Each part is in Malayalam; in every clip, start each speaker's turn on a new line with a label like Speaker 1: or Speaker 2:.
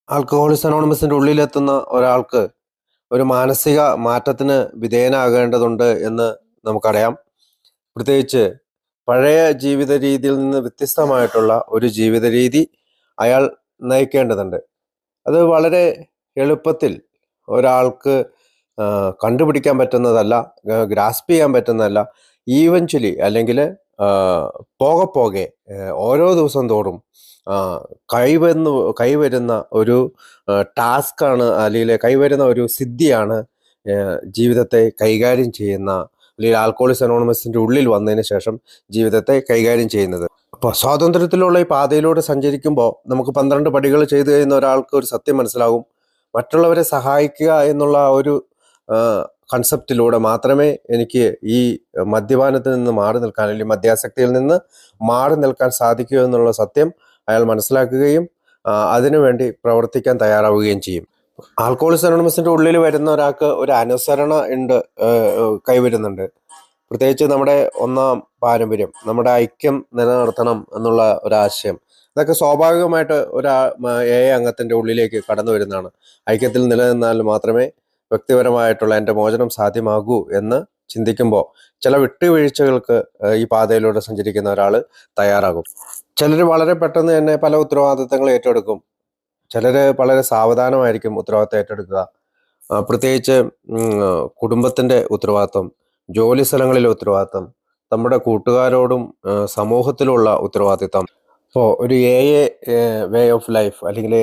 Speaker 1: ആൽക്കഹോളിക്സ് അനോണിമസിന്റെ ഉള്ളിലെത്തുന്ന ഒരാൾക്ക് ഒരു മാനസിക മാറ്റത്തിന് വിധേയനാകേണ്ടതുണ്ട് എന്ന് നമുക്കറിയാം. പ്രത്യേകിച്ച് പഴയ ജീവിത രീതിയിൽ നിന്ന് വ്യത്യസ്തമായിട്ടുള്ള ഒരു ജീവിത രീതി അയാൾ നയിക്കേണ്ടതുണ്ട്. അത് വളരെ എളുപ്പത്തിൽ ഒരാൾക്ക് കണ്ടുപിടിക്കാൻ പറ്റുന്നതല്ല, ഗ്രാസ്പ് ചെയ്യാൻ പറ്റുന്നതല്ല. ഈവൻച്വലി അല്ലെങ്കിൽ പോകെ പോകെ ഓരോ ദിവസം തോറും ആ, കൈവരുന്ന ഒരു ടാസ്ക്കാണ്, അല്ലെങ്കിൽ കൈവരുന്ന ഒരു സിദ്ധിയാണ് ജീവിതത്തെ കൈകാര്യം ചെയ്യുന്ന, അല്ലെങ്കിൽ ആൽക്കഹോളിക്സ് അനോണിമസിന്റെ ഉള്ളിൽ വന്നതിന് ശേഷം ജീവിതത്തെ കൈകാര്യം ചെയ്യുന്നത്. അപ്പോൾ സ്വാതന്ത്ര്യത്തിലുള്ള ഈ പാതയിലൂടെ സഞ്ചരിക്കുമ്പോൾ നമുക്ക് 12 പടികൾ ചെയ്തു കഴിയുന്ന ഒരാൾക്ക് ഒരു സത്യം മനസ്സിലാകും. മറ്റുള്ളവരെ സഹായിക്കുക എന്നുള്ള ഒരു കൺസെപ്റ്റിലൂടെ മാത്രമേ എനിക്ക് ഈ മദ്യപാനത്തിൽ നിന്ന് മാറി നിൽക്കാൻ, അല്ലെങ്കിൽ മദ്യാസക്തിയിൽ നിന്ന് മാറി നിൽക്കാൻ സാധിക്കൂ എന്നുള്ള സത്യം അയാൾ മനസ്സിലാക്കുകയും അതിനുവേണ്ടി പ്രവർത്തിക്കാൻ തയ്യാറാവുകയും ചെയ്യും. ആൽക്കഹോളിക്സ് അനോണിമസിന്റെ ഉള്ളിൽ വരുന്ന ഒരാൾക്ക് ഒരു അനുസരണ ഉണ്ട്, കൈവരുന്നുണ്ട്. പ്രത്യേകിച്ച് നമ്മുടെ ഒന്നാം പാരമ്പര്യം, നമ്മുടെ ഐക്യം നിലനിർത്തണം എന്നുള്ള ഒരാശയം, അതൊക്കെ സ്വാഭാവികമായിട്ട് അംഗത്തിന്റെ ഉള്ളിലേക്ക് കടന്നു വരുന്നതാണ്. ഐക്യത്തിൽ നിലനിന്നാൽ മാത്രമേ വ്യക്തിപരമായിട്ടുള്ള എൻ്റെ മോചനം സാധ്യമാകൂ എന്ന് ചിന്തിക്കുമ്പോൾ ചില വിട്ടുവീഴ്ചകൾക്ക് ഈ പാതയിലൂടെ സഞ്ചരിക്കുന്ന ഒരാൾ തയ്യാറാകും. ചിലർ വളരെ പെട്ടെന്ന് തന്നെ പല ഉത്തരവാദിത്തങ്ങൾ ഏറ്റെടുക്കും. ചിലർ വളരെ സാവധാനമായിരിക്കും ഉത്തരവാദിത്തം ഏറ്റെടുക്കുക. പ്രത്യേകിച്ച് കുടുംബത്തിൻ്റെ ഉത്തരവാദിത്തം, ജോലി സ്ഥലങ്ങളിലെ ഉത്തരവാദിത്തം, നമ്മുടെ കൂട്ടുകാരോടും സമൂഹത്തിലുള്ള ഉത്തരവാദിത്തം. ഇപ്പോൾ ഒരു വേ ഓഫ് ലൈഫ്, അല്ലെങ്കിൽ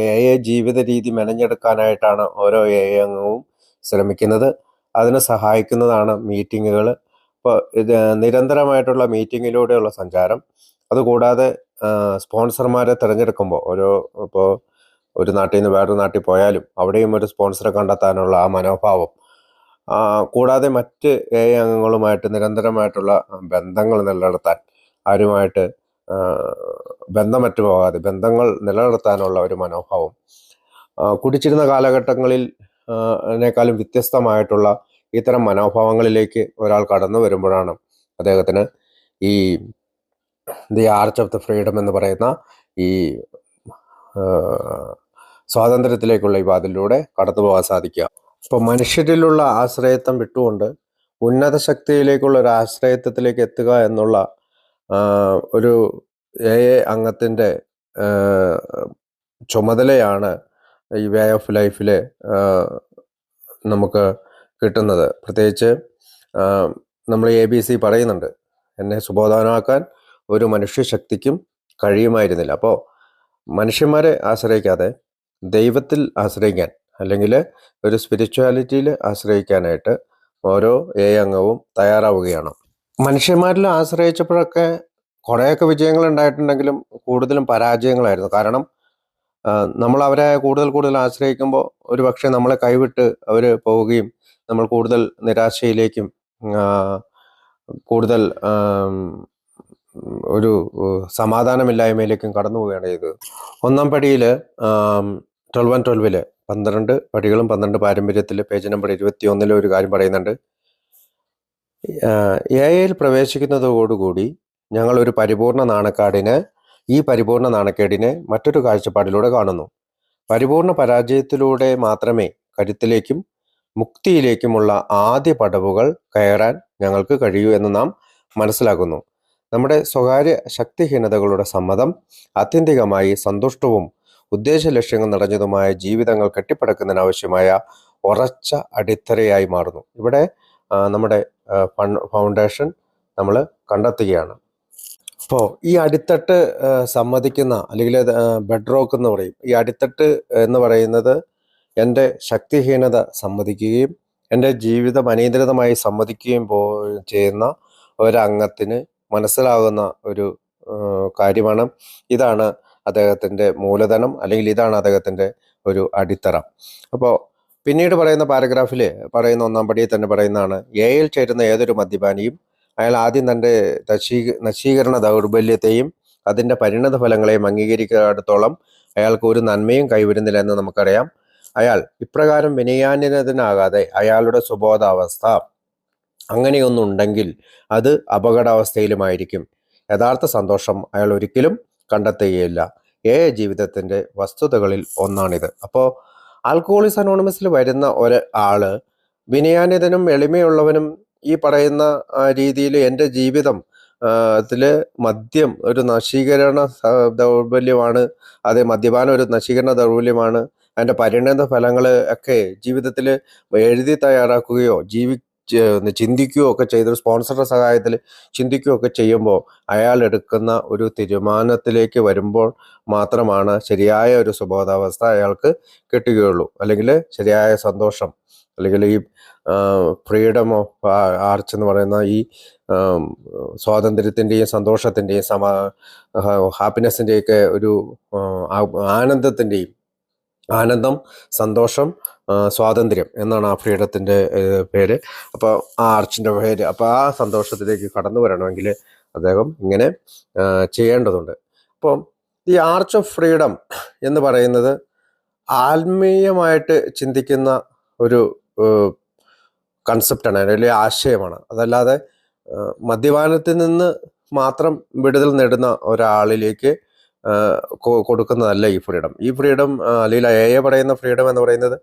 Speaker 1: ജീവിത രീതി മെനഞ്ഞെടുക്കാനായിട്ടാണ് ഓരോ അംഗവും ശ്രമിക്കുന്നത്. അതിനെ സഹായിക്കുന്നതാണ് മീറ്റിങ്ങുകൾ. ഇപ്പോൾ ഇത് നിരന്തരമായിട്ടുള്ള മീറ്റിങ്ങിലൂടെയുള്ള സഞ്ചാരം. അതുകൂടാതെ സ്പോൺസർമാരെ തിരഞ്ഞെടുക്കുമ്പോൾ ഇപ്പോൾ ഒരു നാട്ടിൽ നിന്ന് വേറൊരു നാട്ടിൽ പോയാലും അവിടെയും ഒരു സ്പോൺസറെ കണ്ടെത്താനുള്ള ആ മനോഭാവം, കൂടാതെ മറ്റ് അംഗങ്ങളുമായിട്ട് നിരന്തരമായിട്ടുള്ള ബന്ധങ്ങൾ നിലനിർത്താൻ, ആരുമായിട്ട് ബന്ധമറ്റു പോകാതെ ബന്ധങ്ങൾ നിലനിർത്താനുള്ള ഒരു മനോഭാവം, കുടിച്ചിരുന്ന കാലഘട്ടങ്ങളിൽ േക്കാളും വ്യത്യസ്തമായിട്ടുള്ള ഇത്തരം മനോഭാവങ്ങളിലേക്ക് ഒരാൾ കടന്നു വരുമ്പോഴാണ് അദ്ദേഹത്തിന് ഈ the arch of the freedom എന്ന് പറയുന്ന ഈ സ്വാതന്ത്ര്യത്തിലേക്കുള്ള ഈ വാതിലൂടെ കടന്നു പോകാൻ സാധിക്കുക. ഇപ്പോൾ മനുഷ്യരിലുള്ള ആശ്രയത്വം വിട്ടുകൊണ്ട് ഉന്നത ശക്തിയിലേക്കുള്ള ഒരു ആശ്രയത്വത്തിലേക്ക് എത്തുക എന്നുള്ള ഒരു അംഗത്തിൻ്റെ ചുമതലയാണ് ഈ വേ ഓഫ് ലൈഫിൽ നമുക്ക് കിട്ടുന്നത്. പ്രത്യേകിച്ച് നമ്മൾ ABC പറയുന്നുണ്ട്, എന്നെ സുബോധവാനാക്കാൻ ഒരു മനുഷ്യശക്തിക്കും കഴിയുമായിരുന്നില്ല. അപ്പോൾ മനുഷ്യന്മാരെ ആശ്രയിക്കാതെ ദൈവത്തിൽ ആശ്രയിക്കാൻ, അല്ലെങ്കിൽ ഒരു സ്പിരിച്വാലിറ്റിയിൽ ആശ്രയിക്കാനായിട്ട് ഓരോ അംഗവും തയ്യാറാവുകയാണ്. മനുഷ്യന്മാരിൽ ആശ്രയിച്ചപ്പോഴൊക്കെ കുറേയൊക്കെ വിജയങ്ങൾ ഉണ്ടായിട്ടുണ്ടെങ്കിലും കൂടുതലും പരാജയങ്ങളായിരുന്നു. കാരണം നമ്മൾ അവരെ കൂടുതൽ ആശ്രയിക്കുമ്പോൾ ഒരു പക്ഷേ നമ്മളെ കൈവിട്ട് അവർ പോവുകയും നമ്മൾ കൂടുതൽ നിരാശയിലേക്കും കൂടുതൽ ഒരു സമാധാനമില്ലായ്മയിലേക്കും കടന്നു പോവുകയാണ് ചെയ്തത്. ഒന്നാം പടിയിൽ 12 12 പടികളും 12 പാരമ്പര്യത്തിൽ പേജ് നമ്പർ 21 ഒരു കാര്യം പറയുന്നുണ്ട്. യിൽ പ്രവേശിക്കുന്നതോടുകൂടി ഞങ്ങൾ ഒരു പരിപൂർണ നാണക്കേടിനെ മറ്റൊരു കാഴ്ചപ്പാടിലൂടെ കാണുന്നു. പരിപൂർണ പരാജയത്തിലൂടെ മാത്രമേ കരുത്തിലേക്കും മുക്തിയിലേക്കുമുള്ള ആദ്യ പടവുകൾ കയറാൻ ഞങ്ങൾക്ക് കഴിയൂ എന്ന് നാം മനസ്സിലാക്കുന്നു. നമ്മുടെ സ്വകാര്യ ശക്തിഹീനതകളുടെ സമ്മതം ആത്യന്തികമായി സന്തുഷ്ടവും ഉദ്ദേശ ലക്ഷ്യങ്ങൾ നിറഞ്ഞതുമായ ജീവിതങ്ങൾ കെട്ടിപ്പടുക്കുന്നതിനാവശ്യമായ ഉറച്ച അടിത്തറയായി മാറുന്നു. ഇവിടെ നമ്മുടെ ഫൗണ്ടേഷൻ നമ്മൾ കണ്ടെത്തുകയാണ്. അപ്പോൾ ഈ അടിത്തട്ട് സമ്മതിക്കുന്ന, അല്ലെങ്കിൽ ബെഡ് റോക്ക് എന്ന് പറയും, ഈ അടിത്തട്ട് എന്ന് പറയുന്നത് എൻ്റെ ശക്തിഹീനത സമ്മതിക്കുകയും എൻ്റെ ജീവിതം അനിയന്ത്രിതമായി സമ്മതിക്കുകയും ചെയ്യുന്ന ഒരംഗത്തിന് മനസ്സിലാകുന്ന ഒരു കാര്യമാണ്. ഇതാണ് അദ്ദേഹത്തിൻ്റെ മൂലധനം, അല്ലെങ്കിൽ ഇതാണ് അദ്ദേഹത്തിൻ്റെ ഒരു അടിത്തറ. അപ്പോൾ പിന്നീട് പറയുന്ന പാരഗ്രാഫിൽ പറയുന്ന ഒന്നാം പടിയിൽ തന്നെ പറയുന്നതാണ്, യിൽ ചേരുന്ന ഏതൊരു മദ്യപാനിയും അയാൾ ആദ്യം തൻ്റെ നശീകരണ ദൗർബല്യത്തെയും അതിൻ്റെ പരിണത ഫലങ്ങളെയും അംഗീകരിക്കാത്തിടത്തോളം അയാൾക്ക് ഒരു നന്മയും കൈവരുന്നില്ല എന്ന് നമുക്കറിയാം. അയാൾ ഇപ്രകാരം വിനയാന്യതനാകാതെ അയാളുടെ സുബോധാവസ്ഥ അങ്ങനെയൊന്നുണ്ടെങ്കിൽ അത് അപകടാവസ്ഥയിലുമായിരിക്കും. യഥാർത്ഥ സന്തോഷം അയാൾ ഒരിക്കലും കണ്ടെത്തുകയില്ല. ജീവിതത്തിൻ്റെ വസ്തുതകളിൽ ഒന്നാണിത്. അപ്പോൾ ആൽക്കഹോളിക്സ് അനോണിമസിൽ വരുന്ന ഒരാള് വിനയാന്വിതനും എളിമയുള്ളവനും ഈ പറയുന്ന രീതിയിൽ എൻ്റെ ജീവിതം ത്തില് മദ്യം ഒരു നശീകരണ ദൗർബല്യമാണ്, അത് മദ്യപാനം ഒരു നശീകരണ ദൗർബല്യമാണ്, അതിൻ്റെ പരിണത ഫലങ്ങൾ ഒക്കെ ജീവിതത്തിൽ എഴുതി തയ്യാറാക്കുകയോ ചിന്തിക്കുകയോ ഒക്കെ ചെയ്ത് സ്പോൺസറുടെ സഹായത്തിൽ ചിന്തിക്കുകയോ ഒക്കെ ചെയ്യുമ്പോൾ അയാൾ എടുക്കുന്ന ഒരു തീരുമാനത്തിലേക്ക് വരുമ്പോൾ മാത്രമാണ് ശരിയായ ഒരു സുബോധാവസ്ഥ അയാൾക്ക് കിട്ടുകയുള്ളൂ, അല്ലെങ്കിൽ ശരിയായ സന്തോഷം, അല്ലെങ്കിൽ ഈ ഫ്രീഡം ഓഫ് ആർച്ച് എന്ന് പറയുന്ന ഈ സ്വാതന്ത്ര്യത്തിൻ്റെയും സന്തോഷത്തിൻ്റെയും ഹാപ്പിനെസ്സിൻ്റെയൊക്കെ ഒരു ആനന്ദത്തിൻ്റെയും ആനന്ദം, സന്തോഷം, സ്വാതന്ത്ര്യം എന്നാണ് ആ ഫ്രീഡത്തിൻ്റെ പേര്. അപ്പോൾ ആ ആർച്ചിൻ്റെ പേര്. അപ്പോൾ ആ സന്തോഷത്തിലേക്ക് കടന്നു വരണമെങ്കിൽ അദ്ദേഹം ഇങ്ങനെ ചെയ്യേണ്ടതുണ്ട്. അപ്പം ഈ ആർച്ച് ഓഫ് ഫ്രീഡം എന്ന് പറയുന്നത് ആത്മീയമായിട്ട് ചിന്തിക്കുന്ന ഒരു കൺസെപ്റ്റാണ്, അല്ലെങ്കിൽ ആശയമാണ്. അതല്ലാതെ മദ്യപാനത്തിൽ നിന്ന് മാത്രം വിടുതൽ നേടുന്ന ഒരാളിലേക്ക് കൊടുക്കുന്നതല്ല ഈ ഫ്രീഡം. ഈ ഫ്രീഡം, അല്ലെങ്കിൽ പറയുന്ന ഫ്രീഡം എന്ന് പറയുന്നത്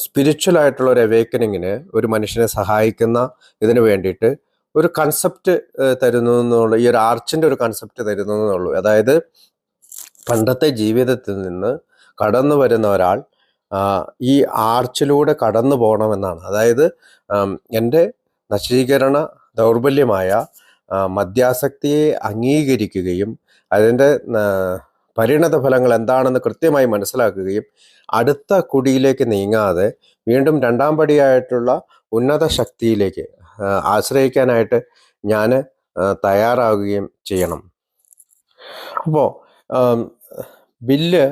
Speaker 1: സ്പിരിച്വൽ ആയിട്ടുള്ള ഒരു അവേക്കനിങ്ങിന് ഒരു മനുഷ്യനെ സഹായിക്കുന്ന ഇതിന് വേണ്ടിയിട്ട് ഒരു കൺസെപ്റ്റ് തരുന്നു എന്നുള്ള, ഈ ഒരു ആർച്ചിൻ്റെ ഒരു കൺസെപ്റ്റ് തരുന്നു എന്നുള്ളൂ. അതായത് പണ്ടത്തെ ജീവിതത്തിൽ നിന്ന് കടന്നു വരുന്ന ഒരാൾ ഈ ആർച്ചിലൂടെ കടന്നു പോകണമെന്നാണ്. അതായത് എൻ്റെ നശീകരണ ദൗർബല്യമായ മദ്യാസക്തിയെ അംഗീകരിക്കുകയും അതിൻ്റെ പരിണത ഫലങ്ങൾ എന്താണെന്ന് കൃത്യമായി മനസ്സിലാക്കുകയും അടുത്ത കുടിയിലേക്ക് നീങ്ങാതെ വീണ്ടും രണ്ടാം പടിയായിട്ടുള്ള ഉന്നത ശക്തിയിലേക്ക് ആശ്രയിക്കാനായിട്ട് ഞാൻ തയ്യാറാവുകയും ചെയ്യണം. അപ്പോൾ ബില്ല്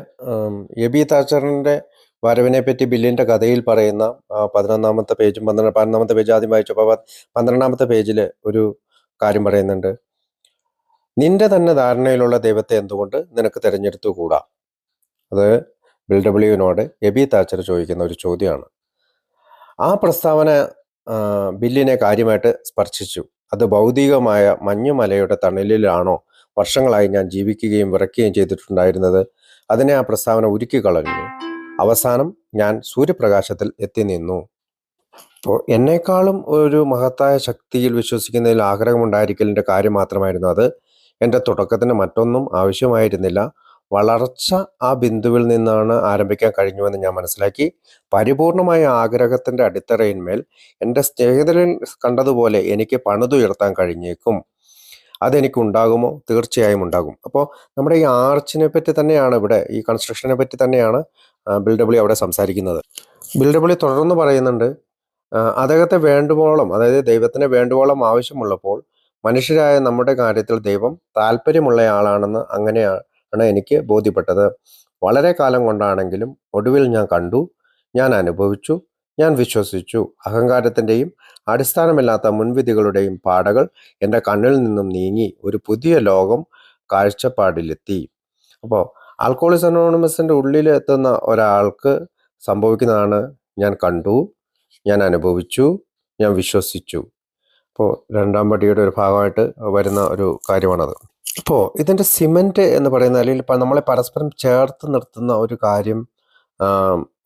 Speaker 1: എബി താച്ചറിൻ്റെ വരവിനെ പറ്റി ബില്ലിൻ്റെ കഥയിൽ പറയുന്ന 11-ാമത്തെ പേജും 12-ാമത്തെ പേജ് ആദ്യം വായിച്ചപ്പോൾ 12-ാമത്തെ പേജിൽ ഒരു കാര്യം പറയുന്നുണ്ട്. നിന്റെ തന്നെ ധാരണയിലുള്ള ദൈവത്തെ എന്തുകൊണ്ട് നിനക്ക് തിരഞ്ഞെടുത്തുകൂടാ? അത് ബിൽ ഡബ്ല്യുവിനോട് എബി താച്ചർ ചോദിക്കുന്ന ഒരു ചോദ്യമാണ്. ആ പ്രസ്താവന ബില്ലിനെ കാര്യമായിട്ട് സ്പർശിച്ചു. അത് ഭൗതികമായ മഞ്ഞുമലയുടെ തണലിലാണോ വർഷങ്ങളായി ഞാൻ ജീവിക്കുകയും വിറയ്ക്കുകയും ചെയ്തിട്ടുണ്ടായിരുന്നത്? അതിനെ ആ പ്രസ്താവന ഉരുക്കി കളഞ്ഞു. അവസാനം ഞാൻ സൂര്യപ്രകാശത്തിൽ എത്തി നിന്നു. അപ്പോൾ എന്നേക്കാളും ഒരു മഹത്തായ ശക്തിയിൽ വിശ്വസിക്കുന്നതിൽ ആഗ്രഹമുണ്ടായിരിക്കലിൻ്റെ കാര്യം മാത്രമായിരുന്നു അത്. എൻ്റെ തുടക്കത്തിന് മറ്റൊന്നും ആവശ്യമായിരുന്നില്ല. വളർച്ച ആ ബിന്ദുവിൽ നിന്നാണ് ആരംഭിക്കാൻ കഴിഞ്ഞുവെന്ന് ഞാൻ മനസ്സിലാക്കി. പരിപൂർണമായ ആഗ്രഹത്തിൻ്റെ അടിത്തറയിന്മേൽ എൻ്റെ സ്നേഹിതരിൽ കണ്ടതുപോലെ എനിക്ക് പണിതുയർത്താൻ കഴിഞ്ഞേക്കും. അതെനിക്കുണ്ടാകുമോ? തീർച്ചയായും ഉണ്ടാകും. അപ്പോൾ നമ്മുടെ ഈ ആർച്ചിനെ പറ്റി തന്നെയാണ് ഇവിടെ, ഈ കൺസ്ട്രക്ഷനെ പറ്റി തന്നെയാണ് ബിൽ ഡബ്ല്യു അവിടെ സംസാരിക്കുന്നത്. ബിൽ ഡബ്ല്യു തുടർന്ന് പറയുന്നുണ്ട്, അദ്ദേഹത്തെ വേണ്ടുവോളം, അതായത് ദൈവത്തിന് വേണ്ടുവോളം ആവശ്യമുള്ളപ്പോൾ മനുഷ്യരായ നമ്മുടെ കാര്യത്തിൽ ദൈവം താല്പര്യമുള്ളയാളാണെന്ന് അങ്ങനെയാണ് എനിക്ക് ബോധ്യപ്പെട്ടത്. വളരെ കാലം കൊണ്ടാണെങ്കിലും ഒടുവിൽ ഞാൻ കണ്ടു, ഞാൻ അനുഭവിച്ചു, ഞാൻ വിശ്വസിച്ചു. അഹങ്കാരത്തിൻ്റെയും അടിസ്ഥാനമില്ലാത്ത മുൻവിധികളുടെയും പാടകൾ എൻ്റെ കണ്ണിൽ നിന്നും നീങ്ങി ഒരു പുതിയ ലോകം കാഴ്ചപ്പാടിലെത്തി. അപ്പോൾ ആൽക്കഹോളിക്സ് അനോണിമസിൻ്റെ ഉള്ളിലെത്തുന്ന ഒരാൾക്ക് സംഭവിക്കുന്നതാണ് ഞാൻ കണ്ടു, ഞാൻ അനുഭവിച്ചു, ഞാൻ വിശ്വസിച്ചു. അപ്പോൾ രണ്ടാം പടിയുടെ ഒരു ഭാഗമായിട്ട് വരുന്ന ഒരു കാര്യമാണത്. അപ്പോൾ ഇതിൻ്റെ സിമൻറ്റ് എന്ന് പറയുന്ന, അല്ലെങ്കിൽ നമ്മളെ പരസ്പരം ചേർത്ത് നിർത്തുന്ന ഒരു കാര്യം,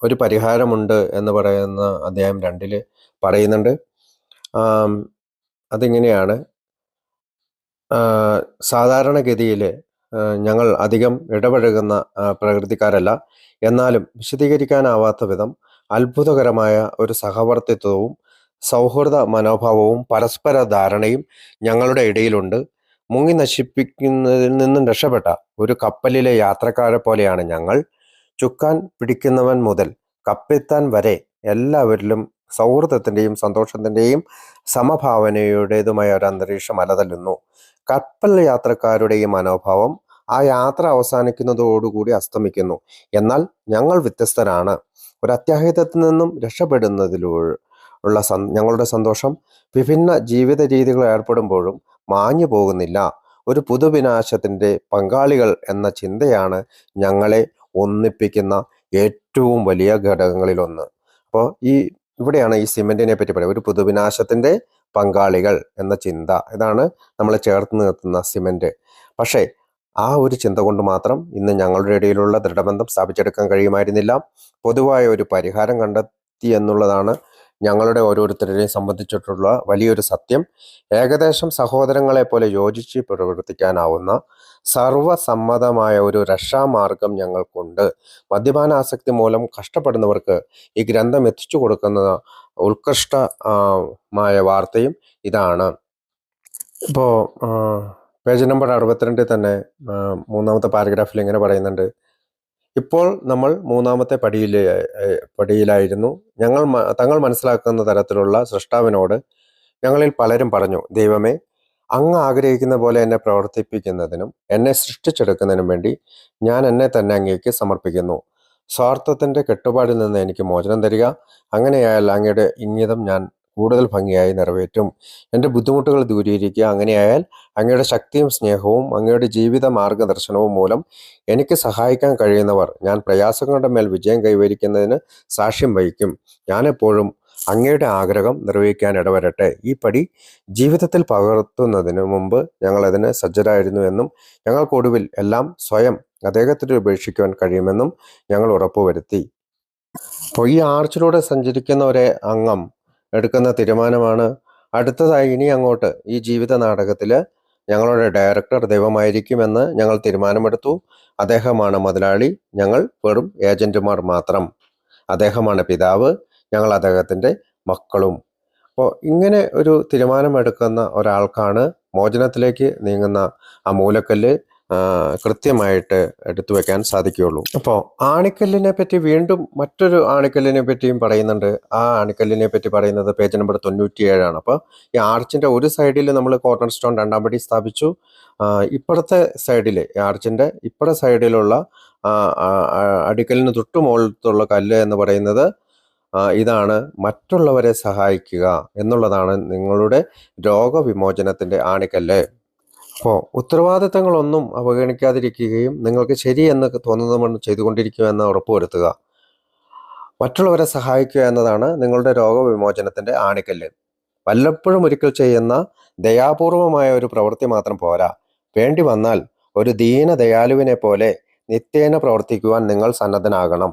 Speaker 1: ഒരു പരിഹാരമുണ്ട് എന്ന് പറയുന്ന അധ്യായം 2 പറയുന്നുണ്ട്. അതിങ്ങനെയാണ്, സാധാരണഗതിയിൽ ഞങ്ങൾ അധികം ഇടപഴകുന്ന പ്രകൃതിക്കാരല്ല. എന്നാലും വിശദീകരിക്കാനാവാത്ത വിധം അത്ഭുതകരമായ ഒരു സഹവർത്തിത്വവും സൗഹൃദ മനോഭാവവും പരസ്പര ധാരണയും ഞങ്ങളുടെ ഇടയിലുണ്ട്. മുങ്ങി നശിപ്പിക്കുന്നതിൽ നിന്നും രക്ഷപ്പെട്ട ഒരു കപ്പലിലെ യാത്രക്കാരെ പോലെയാണ് ഞങ്ങൾ. ചുക്കാൻ പിടിക്കുന്നവൻ മുതൽ കപ്പിത്താൻ വരെ എല്ലാവരിലും സൗഹൃദത്തിൻ്റെയും സന്തോഷത്തിൻ്റെയും സമഭാവനയുടേതുമായ ഒരു അന്തരീക്ഷം അലതല്ലുന്നു. കപ്പൽ യാത്രക്കാരുടെ ഈ മനോഭാവം ആ യാത്ര അവസാനിക്കുന്നതോടുകൂടി അസ്തമിക്കുന്നു. എന്നാൽ ഞങ്ങൾ വ്യത്യസ്തരാണ്. ഒരു അത്യാഹിതത്തിൽ നിന്നും രക്ഷപ്പെടുന്നതിലുള്ള ഞങ്ങളുടെ സന്തോഷം വിഭിന്ന ജീവിത രീതികൾ ഏർപ്പെടുമ്പോഴും മാഞ്ഞു പോകുന്നില്ല. ഒരു പുതുവിനാശത്തിൻ്റെ പങ്കാളികൾ എന്ന ചിന്തയാണ് ഞങ്ങളെ ഒന്നിപ്പിക്കുന്ന ഏറ്റവും വലിയ ഘടകങ്ങളിലൊന്ന്. അപ്പോൾ ഇവിടെയാണ് ഈ സിമെന്റിനെ പറ്റി പറയുന്നത്. ഒരു പുതുവിനാശത്തിൻ്റെ പങ്കാളികൾ എന്ന ചിന്ത, ഇതാണ് നമ്മളെ ചേർത്ത് നിർത്തുന്ന സിമെന്റ്. പക്ഷേ ആ ഒരു ചിന്ത കൊണ്ട് മാത്രം ഇന്ന് ഞങ്ങളുടെ ഇടയിലുള്ള ദൃഢബന്ധം സ്ഥാപിച്ചെടുക്കാൻ കഴിയുമായിരുന്നില്ല. പൊതുവായ ഒരു പരിഹാരം കണ്ടെത്തി എന്നുള്ളതാണ് ഞങ്ങളുടെ ഓരോരുത്തരെയും സംബന്ധിച്ചിട്ടുള്ള വലിയൊരു സത്യം. ഏകദേശം സഹോദരങ്ങളെ പോലെ യോജിച്ച് പ്രവർത്തിക്കാനാവുന്ന സർവസമ്മതമായ ഒരു രക്ഷാമാർഗം ഞങ്ങൾക്കുണ്ട്. മദ്യപാനാസക്തി മൂലം കഷ്ടപ്പെടുന്നവർക്ക് ഈ ഗ്രന്ഥം എത്തിച്ചു കൊടുക്കുന്ന ഉത്കൃഷ്ടമായ വാർത്തയും ഇതാണ്. ഇപ്പോൾ പേജ് നമ്പർ 62 തന്നെ മൂന്നാമത്തെ പാരഗ്രാഫിൽ ഇങ്ങനെ പറയുന്നുണ്ട്: ഇപ്പോൾ നമ്മൾ മൂന്നാമത്തെ പടിയിലായിരുന്നു. തങ്ങൾ മനസ്സിലാക്കുന്ന തരത്തിലുള്ള സൃഷ്ടാവിനോട് ഞങ്ങളിൽ പലരും പറഞ്ഞു, ദൈവമേ, അങ്ങ് ആഗ്രഹിക്കുന്ന പോലെ എന്നെ പ്രവർത്തിപ്പിക്കുന്നതിനും എന്നെ സൃഷ്ടിച്ചെടുക്കുന്നതിനും വേണ്ടി ഞാൻ എന്നെ തന്നെ അങ്ങേക്ക് സമർപ്പിക്കുന്നു. സ്വാർത്ഥത്തിന്റെ കെട്ടുപാടിൽ നിന്ന് എനിക്ക് മോചനം തരിക. അങ്ങനെയായാൽ അങ്ങയുടെ ഇംഗിതം ഞാൻ കൂടുതൽ ഭംഗിയായി നിറവേറ്റും. എൻ്റെ ബുദ്ധിമുട്ടുകൾ ദൂരീകരിക്കുക. അങ്ങനെയായാൽ അങ്ങയുടെ ശക്തിയും സ്നേഹവും അങ്ങയുടെ ജീവിത മാർഗദർശനവും മൂലം എനിക്ക് സഹായിക്കാൻ കഴിയുന്നവർ ഞാൻ പ്രയാസങ്ങളുടെ മേൽ വിജയം കൈവരിക്കുന്നതിന് സാക്ഷ്യം വഹിക്കും. ഞാനെപ്പോഴും അങ്ങയുടെ ആഗ്രഹം നിർവഹിക്കാൻ ഇടവരട്ടെ. ഈ പടി ജീവിതത്തിൽ പകർത്തുന്നതിന് മുമ്പ് ഞങ്ങളതിന് സജ്ജരായിരുന്നു എന്നും ഞങ്ങൾക്കൊടുവിൽ എല്ലാം സ്വയം അദ്ദേഹത്തിന് ഉപേക്ഷിക്കുവാൻ കഴിയുമെന്നും ഞങ്ങൾ ഉറപ്പുവരുത്തി. അപ്പോൾ ഈ ആർച്ചിലൂടെ സഞ്ചരിക്കുന്ന ഒരു അംഗം എടുക്കുന്ന തീരുമാനമാണ് അടുത്തതായി ഇനി അങ്ങോട്ട് ഈ ജീവിത നാടകത്തിൽ ഞങ്ങളുടെ ഡയറക്ടർ ദൈവമായിരിക്കുമെന്ന് ഞങ്ങൾ തീരുമാനമെടുത്തു. അദ്ദേഹമാണ് മുതലാളി, ഞങ്ങൾ വെറും ഏജന്റുമാർ മാത്രം. അദ്ദേഹമാണ് പിതാവ്, ഞങ്ങൾ അദ്ദേഹത്തിൻ്റെ മക്കളും. അപ്പോൾ ഇങ്ങനെ ഒരു തീരുമാനമെടുക്കുന്ന ഒരാൾക്കാണ് മോചനത്തിലേക്ക് നീങ്ങുന്ന ആ മൂലക്കല്ല് കൃത്യമായിട്ട് എടുത്തു വെക്കാൻ സാധിക്കുകയുള്ളൂ. അപ്പോൾ ആണിക്കല്ലിനെ പറ്റി വീണ്ടും മറ്റൊരു ആണിക്കല്ലിനെ പറ്റിയും പറയുന്നുണ്ട്. ആ ആണിക്കല്ലിനെ പറ്റി പറയുന്നത് പേജ് നമ്പർ 97. അപ്പോൾ ഈ ആർച്ചിൻ്റെ ഒരു സൈഡിൽ നമ്മൾ കോർണർ സ്റ്റോൺ രണ്ടാം പടി സ്ഥാപിച്ചു. ഇപ്പുറത്തെ സൈഡിൽ, ആർച്ചിൻ്റെ ഇപ്പുറത്തെ സൈഡിലുള്ള അടിക്കല്ലിന് തൊട്ടു മുകളിലത്തുള്ള കല്ല് എന്ന് പറയുന്നത് ഇതാണ്: മറ്റുള്ളവരെ സഹായിക്കുക എന്നുള്ളതാണ് നിങ്ങളുടെ രോഗവിമോചനത്തിൻ്റെ ആണിക്കല്ല്. അപ്പോൾ ഉത്തരവാദിത്തങ്ങളൊന്നും അവഗണിക്കാതിരിക്കുകയും നിങ്ങൾക്ക് ശരിയെന്ന് തോന്നുന്നതെന്ന് ചെയ്തുകൊണ്ടിരിക്കുമെന്ന് ഉറപ്പുവരുത്തുക. മറ്റുള്ളവരെ സഹായിക്കുക എന്നതാണ് നിങ്ങളുടെ രോഗവിമോചനത്തിൻ്റെ ആണിക്കല്ല്. വല്ലപ്പോഴും ഒരിക്കൽ ചെയ്യുന്ന ദയാപൂർവമായ ഒരു പ്രവൃത്തി മാത്രം പോരാ. വേണ്ടി വന്നാൽ ഒരു ദീനദയാലുവിനെ പോലെ നിത്യേന പ്രവർത്തിക്കുവാൻ നിങ്ങൾ സന്നദ്ധനാകണം.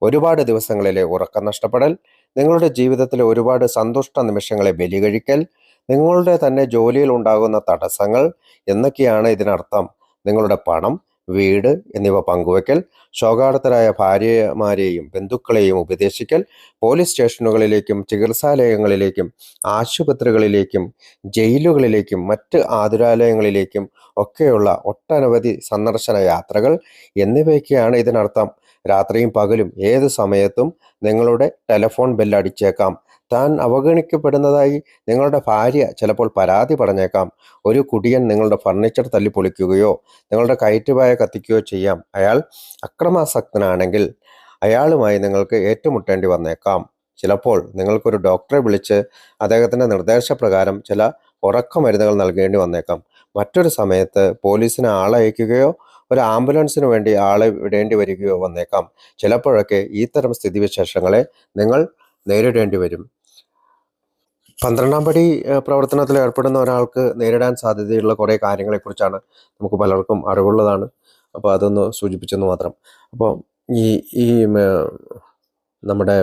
Speaker 1: ഒരുപാട് ദിവസങ്ങളിലെ ഉറക്കം നഷ്ടപ്പെടൽ, നിങ്ങളുടെ ജീവിതത്തിലെ ഒരുപാട് സന്തുഷ്ട നിമിഷങ്ങളെ ബലികഴിക്കൽ, നിങ്ങളുടെ തന്നെ ജോലിയിൽ ഉണ്ടാകുന്ന തടസ്സങ്ങൾ എന്നൊക്കെയാണ് ഇതിനർത്ഥം. നിങ്ങളുടെ പണം, വീട് എന്നിവ പങ്കുവയ്ക്കൽ, ശോകാർത്തരായ ഭാര്യമാരെയും ബന്ധുക്കളെയും ഉപദേശിക്കൽ, പോലീസ് സ്റ്റേഷനുകളിലേക്കും ചികിത്സാലയങ്ങളിലേക്കും ആശുപത്രികളിലേക്കും ജയിലുകളിലേക്കും മറ്റ് ആതുരാലയങ്ങളിലേക്കും ഒക്കെയുള്ള ഒട്ടനവധി സന്ദർശന യാത്രകൾ എന്നിവയൊക്കെയാണ് ഇതിനർത്ഥം. രാത്രിയും പകലും ഏത് സമയത്തും നിങ്ങളുടെ ടെലിഫോൺ ബെല്ലടിച്ചേക്കാം. താൻ അവഗണിക്കപ്പെടുന്നതായി നിങ്ങളുടെ ഭാര്യ ചിലപ്പോൾ പരാതി പറഞ്ഞേക്കാം. ഒരു കുടിയൻ നിങ്ങളുടെ ഫർണിച്ചർ തല്ലിപ്പൊളിക്കുകയോ നിങ്ങളുടെ കയറ്റുപായ കത്തിക്കുകയോ ചെയ്യാം. അയാൾ അക്രമാസക്തനാണെങ്കിൽ അയാളുമായി നിങ്ങൾക്ക് ഏറ്റുമുട്ടേണ്ടി വന്നേക്കാം. ചിലപ്പോൾ നിങ്ങൾക്കൊരു ഡോക്ടറെ വിളിച്ച് അദ്ദേഹത്തിൻ്റെ നിർദ്ദേശപ്രകാരം ചില ഉറക്കമരുന്നുകൾ നൽകേണ്ടി വന്നേക്കാം. മറ്റൊരു സമയത്ത് പോലീസിനെ ആളയക്കുകയോ ഒരു ആംബുലൻസിന് വേണ്ടി ആളെ വിടേണ്ടി വരികയോ വന്നേക്കാം. ചിലപ്പോഴൊക്കെ ഇത്തരം സ്ഥിതിവിശേഷങ്ങളെ നിങ്ങൾ നേരിടേണ്ടി വരും. 12ാം പടി പ്രവർത്തനത്തിൽ ഏർപ്പെടുന്ന ഒരാൾക്ക് നേരിടാൻ സാധ്യതയുള്ള കുറേ കാര്യങ്ങളെക്കുറിച്ചാണ് നമുക്ക് പലർക്കും അറിവുള്ളതാണ്. അപ്പോൾ അതൊന്ന് സൂചിപ്പിച്ചെന്ന് മാത്രം. അപ്പോൾ ഈ ഈ നമ്മുടെ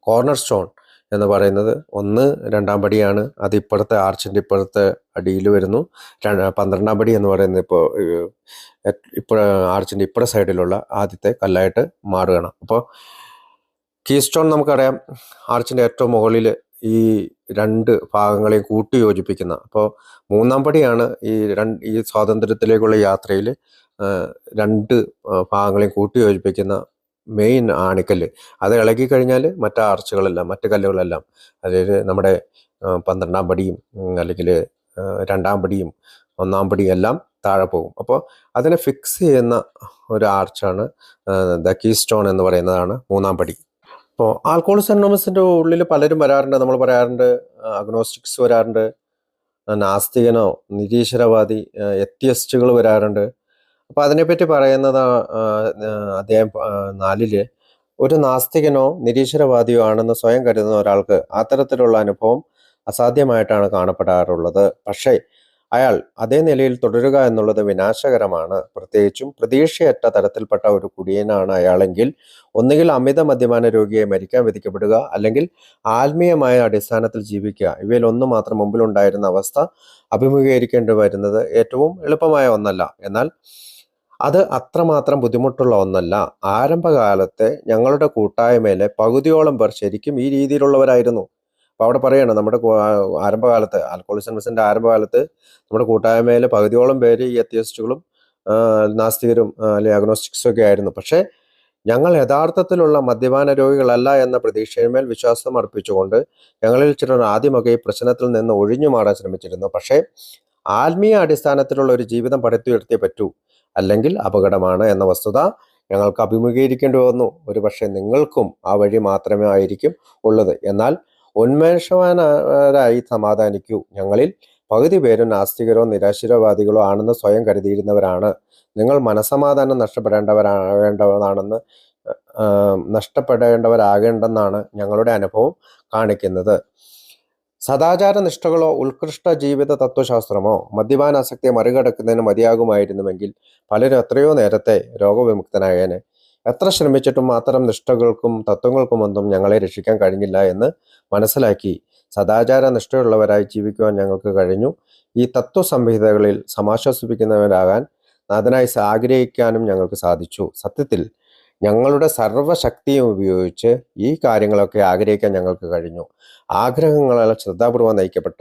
Speaker 1: കോർണർ സ്റ്റോൺ എന്ന് പറയുന്നത് 2ാം പടിയാണ്. അത് ഇപ്പോഴത്തെ ആർച്ചിൻ്റെ ഇപ്പോഴത്തെ അടിയിൽ വരുന്നു. 12ാം പടി എന്ന് പറയുന്നത് ഇപ്പോൾ ആർച്ചിൻ്റെ ഇപ്പോഴത്തെ സൈഡിലുള്ള ആദ്യത്തെ കല്ലായിട്ട് മാറുകയാണ്. അപ്പോൾ കീ സ്റ്റോൺ നമുക്കറിയാം, ആർച്ചിൻ്റെ ഏറ്റവും മുകളിൽ ഈ രണ്ട് ഭാഗങ്ങളെയും കൂട്ടി യോജിപ്പിക്കുന്ന. അപ്പോൾ 3ാം പടിയാണ് ഈ സ്വാതന്ത്ര്യത്തിലേക്കുള്ള യാത്രയിൽ രണ്ട് ഭാഗങ്ങളെയും കൂട്ടി യോജിപ്പിക്കുന്ന മെയിൻ ആണിക്കല്ല്. അത് ഇളകിക്കഴിഞ്ഞാൽ മറ്റ് ആർച്ചുകളെല്ലാം, മറ്റ് കല്ലുകളെല്ലാം, അതായത് നമ്മുടെ 12ാം പടിയും അല്ലെങ്കിൽ 2ാം പടിയും 1ാം പടിയും എല്ലാം താഴെ പോകും. അപ്പോൾ അതിനെ ഫിക്സ് ചെയ്യുന്ന ഒരു ആർച്ചാണ് ദ കീ സ്റ്റോൺ എന്ന് പറയുന്നതാണ് 3ാം പടി. ഇപ്പോൾ ആൽക്കോളിക്സ് അനോണിമസിൻ്റെ ഉള്ളിൽ പലരും വരാറുണ്ട്. നമ്മൾ പറയാറുണ്ട് അഗ്നോസ്റ്റിക്സ് വരാറുണ്ട്, നാസ്തികനോ നിരീശ്വരവാദി എത്തിയസ്റ്റുകൾ വരാറുണ്ട്. അപ്പോൾ അതിനെപ്പറ്റി പറയുന്നത് അധ്യായം 4 ഒരു നാസ്തികനോ നിരീശ്വരവാദിയോ ആണെന്ന് സ്വയം കരുതുന്ന ഒരാൾക്ക് അത്തരത്തിലുള്ള അനുഭവം അസാധ്യമായിട്ടാണ് കാണപ്പെടാറുള്ളത്. പക്ഷേ അയാൾ അതേ നിലയിൽ തുടരുക എന്നുള്ളത് വിനാശകരമാണ്. പ്രത്യേകിച്ചും പ്രതീക്ഷയറ്റ തരത്തിൽപ്പെട്ട ഒരു കുടിയനാണ് അയാളെങ്കിൽ ഒന്നുകിൽ അമിത മദ്യപാന രോഗിയെ മരിക്കാൻ വിധിക്കപ്പെടുക, അല്ലെങ്കിൽ ആത്മീയമായ അടിസ്ഥാനത്തിൽ ജീവിക്കുക. ഇവയിൽ ഒന്ന് മാത്രം മുമ്പിലുണ്ടായിരുന്ന അവസ്ഥ അഭിമുഖീകരിക്കേണ്ടി വരുന്നത് ഏറ്റവും എളുപ്പമായ ഒന്നല്ല. എന്നാൽ അത് അത്രമാത്രം ബുദ്ധിമുട്ടുള്ള ഒന്നല്ല. ആരംഭകാലത്തെ ഞങ്ങളുടെ കൂട്ടായ്മയിലെ പകുതിയോളം പേർ ശരിക്കും ഈ രീതിയിലുള്ളവരായിരുന്നു. അപ്പൊ അവിടെ പറയാണ് നമ്മുടെ ആരംഭകാലത്ത്, ആൽക്കോളിസം മിഷന്റെ ആരംഭകാലത്ത് നമ്മുടെ കൂട്ടായ്മയിലെ പകുതിയോളം പേര് ഈ അത്യസ്റ്റുകളും നാസ്തികരും അല്ലെങ്കിൽ അഗ്നോസ്റ്റിക്സും ഒക്കെ ആയിരുന്നു. പക്ഷേ ഞങ്ങൾ യഥാർത്ഥത്തിലുള്ള മദ്യപാന രോഗികളല്ല എന്ന പ്രതീക്ഷയിന്മേൽ വിശ്വാസം അർപ്പിച്ചുകൊണ്ട് ഞങ്ങളിൽ ചിലർ ആദ്യമൊക്കെ ഈ പ്രശ്നത്തിൽ നിന്ന് ഒഴിഞ്ഞു മാറാൻ ശ്രമിച്ചിരുന്നു. പക്ഷേ ആത്മീയ അടിസ്ഥാനത്തിലുള്ള ഒരു ജീവിതം പടുത്തുയർത്തിയേ പറ്റൂ, അല്ലെങ്കിൽ അപകടമാണ് എന്ന വസ്തുത ഞങ്ങൾക്ക് അഭിമുഖീകരിക്കേണ്ടി വന്നു. ഒരു പക്ഷേ നിങ്ങൾക്കും ആ വഴി മാത്രമേ ആയിരിക്കും ഉള്ളത്. എന്നാൽ ഉന്മേഷവാനായി സമാധാനിക്കൂ. ഞങ്ങളിൽ പകുതി പേരും നാസ്തികരോ നിരാശീരവാദികളോ ആണെന്ന് സ്വയം കരുതിയിരുന്നവരാണ്. നിങ്ങൾ മനസമാധാനം നഷ്ടപ്പെടേണ്ടവരാകേണ്ടെന്നാണ് ഞങ്ങളുടെ അനുഭവം കാണിക്കുന്നത്. സദാചാര നിഷ്ഠകളോ ഉത്കൃഷ്ട ജീവിത തത്വശാസ്ത്രമോ മദ്യപാനാസക്തിയെ മറികടക്കുന്നതിന് മതിയാകുമായിരുന്നുവെങ്കിൽ പലരും എത്രയോ നേരത്തെ രോഗവിമുക്തനായേനെ. എത്ര ശ്രമിച്ചിട്ടും അത്തരം നിഷ്ഠകൾക്കും തത്വങ്ങൾക്കുമൊന്നും ഞങ്ങളെ രക്ഷിക്കാൻ കഴിഞ്ഞില്ല എന്ന് മനസ്സിലാക്കി സദാചാര നിഷ്ഠയുള്ളവരായി ജീവിക്കുവാൻ ഞങ്ങൾക്ക് കഴിഞ്ഞു. ഈ തത്വസംഹിതകളിൽ സമാശ്വസിപ്പിക്കുന്നവരാകാൻ അതിനായി ആഗ്രഹിക്കാനും ഞങ്ങൾക്ക് സാധിച്ചു. സത്യത്തിൽ ഞങ്ങളുടെ സർവ്വശക്തിയും ഉപയോഗിച്ച് ഈ കാര്യങ്ങളൊക്കെ ആഗ്രഹിക്കാൻ ഞങ്ങൾക്ക് കഴിഞ്ഞു. ആഗ്രഹങ്ങളാൽ ശ്രദ്ധാപൂർവം നയിക്കപ്പെട്ട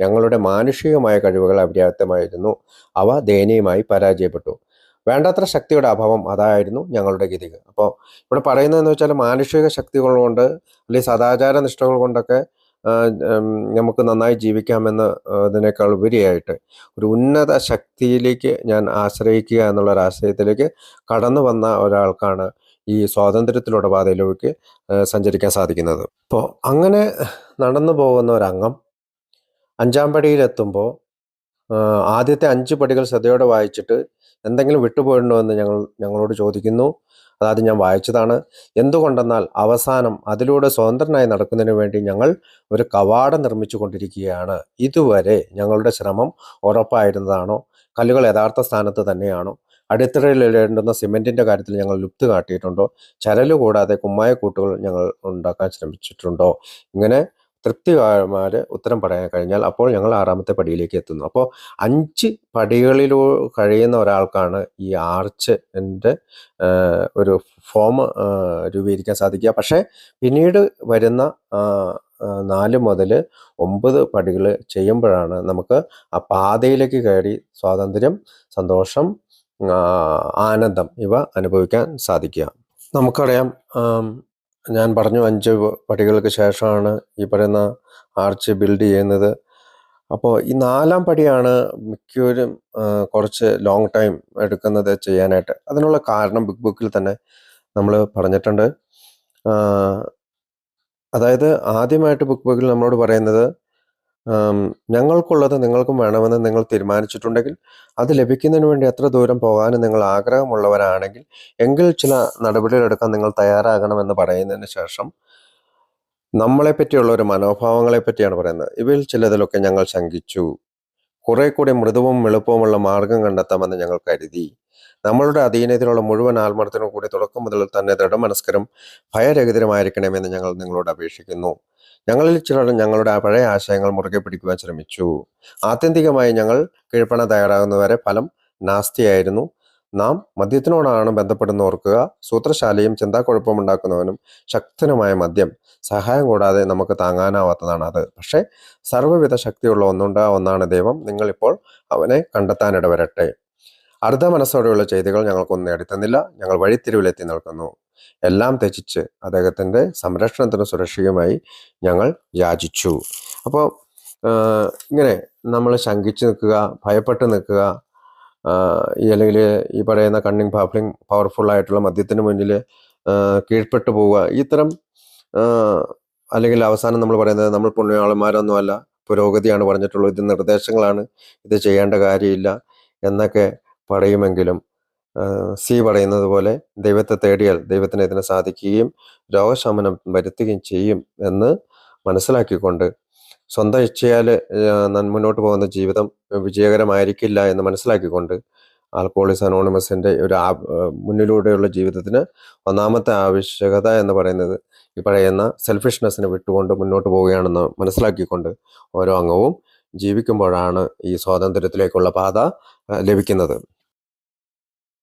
Speaker 1: ഞങ്ങളുടെ മാനുഷികമായ കഴിവുകൾ അപര്യാപ്തമായിരുന്നു. അവ ദയനീയമായി പരാജയപ്പെട്ടു. വേണ്ടത്ര ശക്തിയുടെ അഭാവം അതായിരുന്നു ഞങ്ങളുടെ ഗതികൾ. അപ്പോൾ ഇവിടെ പറയുന്നതെന്ന് വെച്ചാൽ മാനുഷിക ശക്തികൾ കൊണ്ട് അല്ലെങ്കിൽ സദാചാര നിഷ്ഠകൾ കൊണ്ടൊക്കെ നമുക്ക് നന്നായി ജീവിക്കാമെന്ന് അതിനേക്കാൾ ഉപരിയായിട്ട് ഒരു ഉന്നത ശക്തിയിലേക്ക് ഞാൻ ആശ്രയിക്കുക എന്നുള്ള ഒരു ആശയത്തിലേക്ക് കടന്നു വന്ന ഒരാൾക്കാണ് ഈ സ്വാതന്ത്ര്യത്തിലൂടെ പാതയിലേക്ക് സഞ്ചരിക്കാൻ സാധിക്കുന്നത്. അപ്പോൾ അങ്ങനെ നടന്നു പോകുന്ന ഒരംഗം 5-ാം പടിയിലെത്തുമ്പോൾ ആദ്യത്തെ 5 പടികൾ ശ്രദ്ധയോടെ വായിച്ചിട്ട് എന്തെങ്കിലും വിട്ടുപോയിട്ടുണ്ടോ എന്ന് ഞങ്ങളോട് ചോദിക്കുന്നു. അതായത് ഞാൻ വായിച്ചതാണ്. എന്തുകൊണ്ടെന്നാൽ അവസാനം അതിലൂടെ സ്വതന്ത്രനായി നടക്കുന്നതിന് വേണ്ടി ഞങ്ങൾ ഒരു കവാടം നിർമ്മിച്ചു കൊണ്ടിരിക്കുകയാണ്. ഇതുവരെ ഞങ്ങളുടെ ശ്രമം ഉറപ്പായിരുന്നതാണോ? കല്ലുകൾ യഥാർത്ഥ സ്ഥാനത്ത് തന്നെയാണോ? അടിത്തറയിലിടേണ്ടുന്ന സിമെന്റിന്റെ കാര്യത്തിൽ ഞങ്ങൾ ലുപ്ത് കാട്ടിയിട്ടുണ്ടോ? ചരല് കൂടാതെ കുമ്മായക്കൂട്ടുകൾ ഞങ്ങൾ ഉണ്ടാക്കാൻ ശ്രമിച്ചിട്ടുണ്ടോ? ഇങ്ങനെ തൃപ്തികരമായ ഉത്തരം പറയാൻ കഴിഞ്ഞാൽ അപ്പോൾ ഞങ്ങൾ 6-ാമത്തെ പടിയിലേക്ക് എത്തുന്നു. അപ്പോൾ 5 പടികളിലൂ കഴിയുന്ന ഒരാൾക്കാണ് ഈ ആർച്ചിൻ്റെ ഒരു ഫോം രൂപീകരിക്കാൻ സാധിക്കുക. പക്ഷേ പിന്നീട് വരുന്ന 4 മുതൽ 9 പടികൾ ചെയ്യുമ്പോഴാണ് നമുക്ക് ആ പാതയിലേക്ക് കയറി സ്വാതന്ത്ര്യം, സന്തോഷം, ആനന്ദം ഇവ അനുഭവിക്കാൻ സാധിക്കുക. നമുക്കറിയാം, ഞാൻ പറഞ്ഞു 5 പടികൾക്ക് ശേഷമാണ് ഈ പറയുന്ന ആർച്ച് ബിൽഡ് ചെയ്യുന്നത്. അപ്പോൾ ഈ 4-ാം പടിയാണ് മിക്കവരും കുറച്ച് ലോങ് ടൈം എടുക്കുന്നത് ചെയ്യാനായിട്ട്. അതിനുള്ള കാരണം ബിഗ് ബുക്കിൽ തന്നെ നമ്മൾ പറഞ്ഞിട്ടുണ്ട്. അതായത് ആദ്യമായിട്ട് ബിഗ് ബുക്കിൽ നമ്മളോട് പറയുന്നത്, ഞങ്ങൾക്കുള്ളത് നിങ്ങൾക്കും വേണമെന്ന് നിങ്ങൾ തീരുമാനിച്ചിട്ടുണ്ടെങ്കിൽ അത് ലഭിക്കുന്നതിന് വേണ്ടി എത്ര ദൂരം പോകാനും നിങ്ങൾ ആഗ്രഹമുള്ളവരാണെങ്കിൽ എങ്കിൽ ചില നടപടികളെടുക്കാൻ നിങ്ങൾ തയ്യാറാകണമെന്ന് പറയുന്നതിന് ശേഷം നമ്മളെ പറ്റിയുള്ള ഒരു മനോഭാവങ്ങളെ പറ്റിയാണ് പറയുന്നത്. ഇവയിൽ ചിലതിലൊക്കെ ഞങ്ങൾ ശങ്കിച്ചു. കുറെ കൂടി മൃദുവും എളുപ്പവുമുള്ള മാർഗം കണ്ടെത്താമെന്ന് ഞങ്ങൾ കരുതി. നമ്മളുടെ അധീനതയിലുള്ള മുഴുവൻ ആത്മാർത്ഥനും കൂടി തുടക്കം മുതൽ തന്നെ ദൃഢമനസ്കരും ഭയരഹിതരുമായിരിക്കണമെന്ന് ഞങ്ങൾ നിങ്ങളോട് അപേക്ഷിക്കുന്നു. ഞങ്ങളിൽ ചിലർ ഞങ്ങളുടെ പഴയ ആശയങ്ങൾ മുറുകെ പിടിക്കുവാൻ ശ്രമിച്ചു. ആത്യന്തികമായി ഞങ്ങൾ കീഴ്പ്പണ തയ്യാറാകുന്നവരെ ഫലം നാസ്തിയായിരുന്നു. നാം മദ്യത്തിനോടാണ് ബന്ധപ്പെടുന്ന ഓർക്കുക. സൂത്രശാലിയും ചിന്താക്കുഴപ്പമുണ്ടാക്കുന്നവനും ശക്തനുമായ മദ്യം സഹായം കൂടാതെ നമുക്ക് താങ്ങാനാവാത്തതാണ് അത്. പക്ഷേ സർവ്വവിധ ശക്തിയുള്ള ഒന്നാണ് ദൈവം. നിങ്ങളിപ്പോൾ അവനെ കണ്ടെത്താനിടവരട്ടെ. അർദ്ധ മനസ്സോടെയുള്ള ചെയ്തികൾ ഞങ്ങൾക്കൊന്നും നേടിത്തന്നില്ല. ഞങ്ങൾ വഴിത്തിരിവിലെത്തി നിൽക്കുന്നു. എല്ലാം ത്യജിച്ച് അദ്ദേഹത്തിൻ്റെ സംരക്ഷണത്തിനും സുരക്ഷയുമായി ഞങ്ങൾ യാചിച്ചു. അപ്പോൾ ഇങ്ങനെ നമ്മൾ ശങ്കിച്ച് നിൽക്കുക, ഭയപ്പെട്ട് നിൽക്കുക, അല്ലെങ്കിൽ ഈ പറയുന്ന കണ്ണിങ് ബാഫ്ലിങ് പവർഫുള്ളായിട്ടുള്ള മദ്യത്തിന് മുന്നിൽ കീഴ്പ്പെട്ടു പോവുക, ഇത്തരം അല്ലെങ്കിൽ അവസാനം നമ്മൾ പറയുന്നത് നമ്മൾ പുണ്യാളന്മാരൊന്നുമല്ല, പുരോഗതിയാണ് പറഞ്ഞിട്ടുള്ളത്, ഇത് നിർദ്ദേശങ്ങളാണ്, ഇത് ചെയ്യേണ്ട കാര്യമില്ല എന്നൊക്കെ പറയുമെങ്കിലും സി പറയുന്നത് പോലെ ദൈവത്തെ തേടിയാൽ ദൈവത്തിന് ഇതിനെ സാധിക്കുകയും രോഗശമനം വരുത്തുകയും ചെയ്യും എന്ന് മനസ്സിലാക്കിക്കൊണ്ട് സ്വന്തം ഇച്ഛയാൽ മുന്നോട്ട് പോകുന്ന ജീവിതം വിജയകരമായിരിക്കില്ല എന്ന് മനസ്സിലാക്കിക്കൊണ്ട് ആൽക്കഹോളിക്സ് അനോണിമസിൻ്റെ മുന്നിലൂടെയുള്ള ജീവിതത്തിന് ഒന്നാമത്തെ ആവശ്യകത എന്ന് പറയുന്നത് ഈ പറയുന്ന സെൽഫിഷ്നെസ്സിനെ വിട്ടുകൊണ്ട് മുന്നോട്ട് പോവുകയാണെന്ന് മനസ്സിലാക്കിക്കൊണ്ട് ഓരോ അംഗവും ജീവിക്കുമ്പോഴാണ് ഈ സ്വാതന്ത്ര്യത്തിലേക്കുള്ള പാത ലഭിക്കുന്നത്.